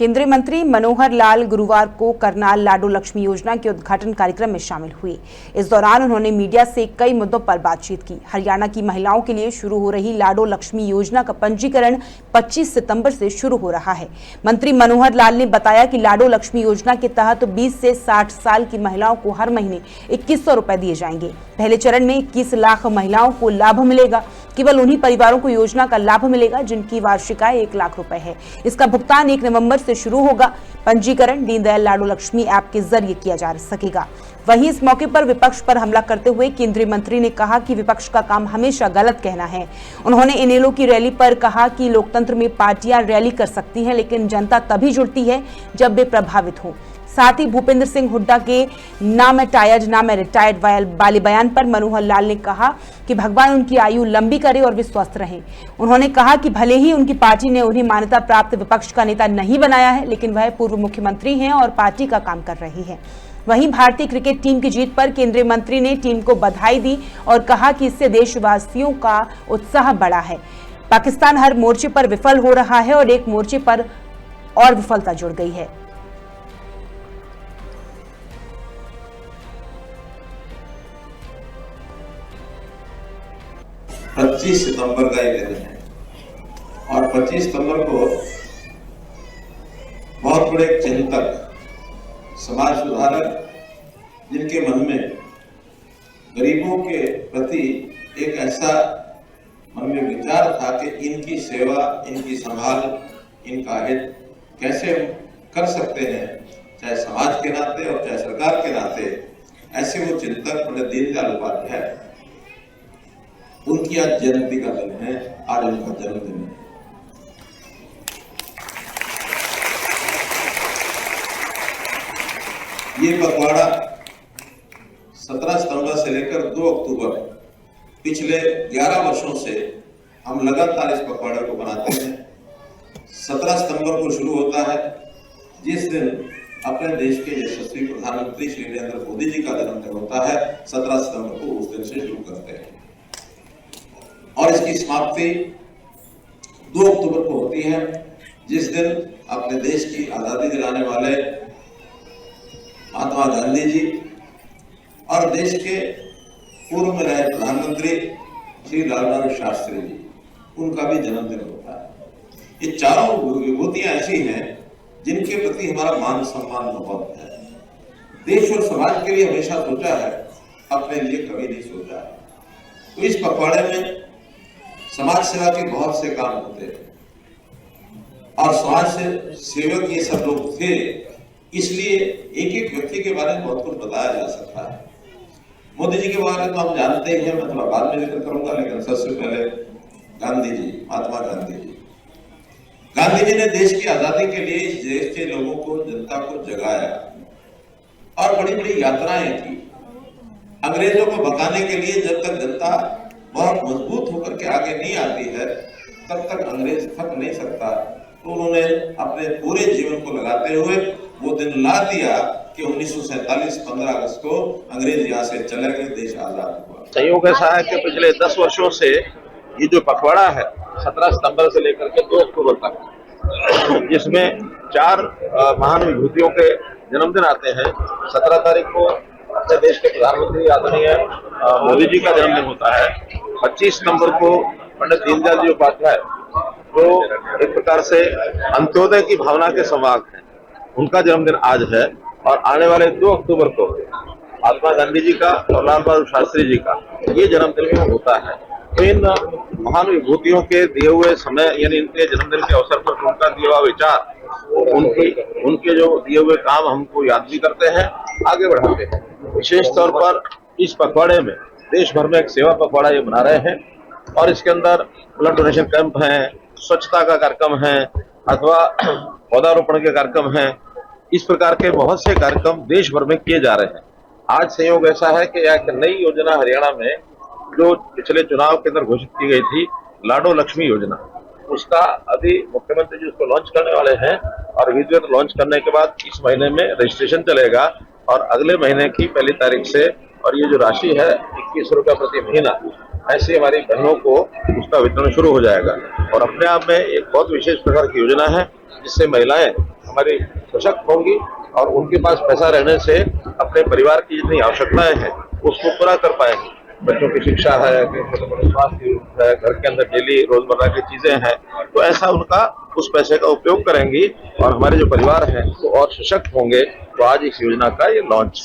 केंद्रीय मंत्री मनोहर लाल गुरुवार को करनाल लाडो लक्ष्मी योजना के उद्घाटन कार्यक्रम में शामिल हुए। इस दौरान उन्होंने मीडिया से कई मुद्दों पर बातचीत की। हरियाणा की महिलाओं के लिए शुरू हो रही लाडो लक्ष्मी योजना का पंजीकरण 25 सितंबर से शुरू हो रहा है। मंत्री मनोहर लाल ने बताया कि लाडो लक्ष्मी योजना के तहत 20 से 60 साल की महिलाओं को हर महीने 2100 रुपए दिए जाएंगे। पहले चरण में 21 लाख महिलाओं को लाभ मिलेगा। केवल उन्हीं परिवारों को योजना का लाभ मिलेगा जिनकी वार्षिक आय 1 लाख रुपए है। इसका भुगतान 1 नवंबर से शुरू होगा। पंजीकरण दीनदयाल लाडो लक्ष्मी ऐप के जरिए किया जा सकेगा। वहीं इस मौके पर विपक्ष पर हमला करते हुए केंद्रीय मंत्री ने कहा कि विपक्ष का काम हमेशा गलत कहना है। उन्होंने इनेलो की रैली पर कहा कि लोकतंत्र में पार्टियां रैली कर सकती हैं, लेकिन जनता तभी जुड़ती है जब वे प्रभावित हो। साथ ही भूपेंद्र सिंह हुड्डा के ना मैं टायर्ड ना मैं रिटायर्ड वाले बयान पर मनोहर लाल ने कहा कि भगवान उनकी आयु लंबी करे और वे स्वस्थ रहें। उन्होंने कहा कि भले ही उनकी पार्टी ने उन्हें मान्यता प्राप्त विपक्ष का नेता नहीं बनाया है, लेकिन वह पूर्व मुख्यमंत्री हैं और पार्टी का काम कर रही है। वहीं भारतीय क्रिकेट टीम की जीत पर केंद्रीय मंत्री ने टीम को बधाई दी और कहा कि इससे देशवासियों का उत्साह बढ़ा है। पाकिस्तान हर मोर्चे पर विफल हो रहा है और एक मोर्चे पर और विफलता जुड़ गई है। 25 सितंबर का ये दिन है और 25 सितंबर को बहुत बड़े चिंतक, समाज सुधारक, जिनके मन में गरीबों के प्रति एक ऐसा मन में विचार था कि इनकी सेवा, इनकी संभाल, इनका हित कैसे कर सकते हैं, चाहे समाज के नाते और चाहे सरकार के नाते, ऐसे वो चिंतक पंडित दीनदयाल उपाध्याय, उनकी आज जयंती का दिन है। आज उनका जन्मदिन है। ये पखवाड़ा 17 सितंबर से लेकर 2 अक्टूबर पिछले 11 वर्षों से हम लगातार इस पखवाड़े को बनाते हैं। 17 सितंबर को शुरू होता है, जिस दिन अपने देश के यशस्वी प्रधानमंत्री श्री नरेंद्र मोदी जी का जन्मदिन होता है। 17 सितंबर को उस दिन से शुरू करते हैं और इसकी समाप्ति 2 अक्टूबर को होती है, जिस दिन अपने देश की आजादी दिलाने वाले महात्मा गांधी जी और देश के पूर्व में रहे प्रधानमंत्री श्री लाल बहादुर शास्त्री जी, उनका भी जन्मदिन होता है। ये चारों विभूतियां ऐसी हैं जिनके प्रति हमारा मान सम्मान बहुत है। देश और समाज के लिए हमेशा सोचा है, अपने लिए कभी नहीं सोचा है। तो इस पखवाड़े में समाज सेवा के बहुत से काम होते हैं और समाज से सेवक ये सब लोग थे, इसलिए एक एक व्यक्ति के बारे में बहुत कुछ बताया जा सकता है। मोदी जी के बारे में तो हम जानते ही हैं, मैं थोड़ा बाद में जिक्र करूंगा, लेकिन सबसे पहले गांधी जी, महात्मा गांधी जी। गांधी जी ने देश की आजादी के लिए इस देश के लोगों को, जनता को जगाया और बड़ी बड़ी यात्राएं की। अंग्रेजों को भगाने के लिए जब तक जनता बहुत मजबूत होकर के आगे नहीं आती है, तब तक अंग्रेज थक नहीं सकता। तो उन्होंने अपने पूरे जीवन को लगाते हुए वो दिन ला दिया कि 1947 15 अगस्त को अंग्रेज यहाँ से चले गए, देश आजाद हुआ। संयोग ऐसा है कि पिछले 10 वर्षों से ये जो पखवाड़ा है 17 सितंबर से लेकर के 2 अक्टूबर तक, जिसमें 4 महान विभूतियों के जन्मदिन आते हैं। 17 तारीख को अपने देश के प्रधानमंत्री आदरणीय मोदी जी का जन्मदिन होता है। 25 सितंबर को पंडित दीनदयाल जी उपाध्याय, जो एक प्रकार से अंत्योदय की भावना के संवाहक हैं, उनका जन्मदिन आज है। और आने वाले 2 अक्टूबर को महात्मा गांधी जी का और लाल बहादुर शास्त्री जी का ये जन्मदिन भी होता है। तो इन महान विभूतियों के दिए हुए समय, यानी इनके जन्मदिन के अवसर पर उनका दिया हुआ विचार, उनके जो दिए हुए काम हमको याद भी करते हैं, आगे बढ़ाते हैं। विशेष तौर पर इस पखवाड़े में देश भर में एक सेवा पखवाड़ा ये बना रहे हैं और इसके अंदर ब्लड डोनेशन कैंप है, स्वच्छता का कार्यक्रम है, अथवा पौधारोपण के कार्यक्रम है। इस प्रकार के बहुत से कार्यक्रम देश भर में किए जा रहे हैं। आज संयोग ऐसा है कि एक नई योजना हरियाणा में जो पिछले चुनाव के अंदर घोषित की गई थी, लाडो लक्ष्मी योजना, उसका अभी मुख्यमंत्री जी उसको लॉन्च करने वाले हैं और विधिवत लॉन्च करने के बाद इस महीने में रजिस्ट्रेशन चलेगा और अगले महीने की 1 तारीख से, और ये जो राशि है 21 रुपया प्रति महीना, ऐसे हमारी बहनों को उसका वितरण शुरू हो जाएगा। और अपने आप में एक बहुत विशेष प्रकार की योजना है, जिससे महिलाएं हमारी सशक्त होंगी और उनके पास पैसा रहने से अपने परिवार की जितनी आवश्यकताएं हैं उसको पूरा कर पाएंगे। बच्चों की शिक्षा है, स्वास्थ्य है, घर के अंदर डेली रोजमर्रा की चीजें हैं, तो ऐसा उनका उस पैसे का उपयोग करेंगी और हमारे जो परिवार हैं वो और सशक्त होंगे। तो आज इस योजना का ये लॉन्च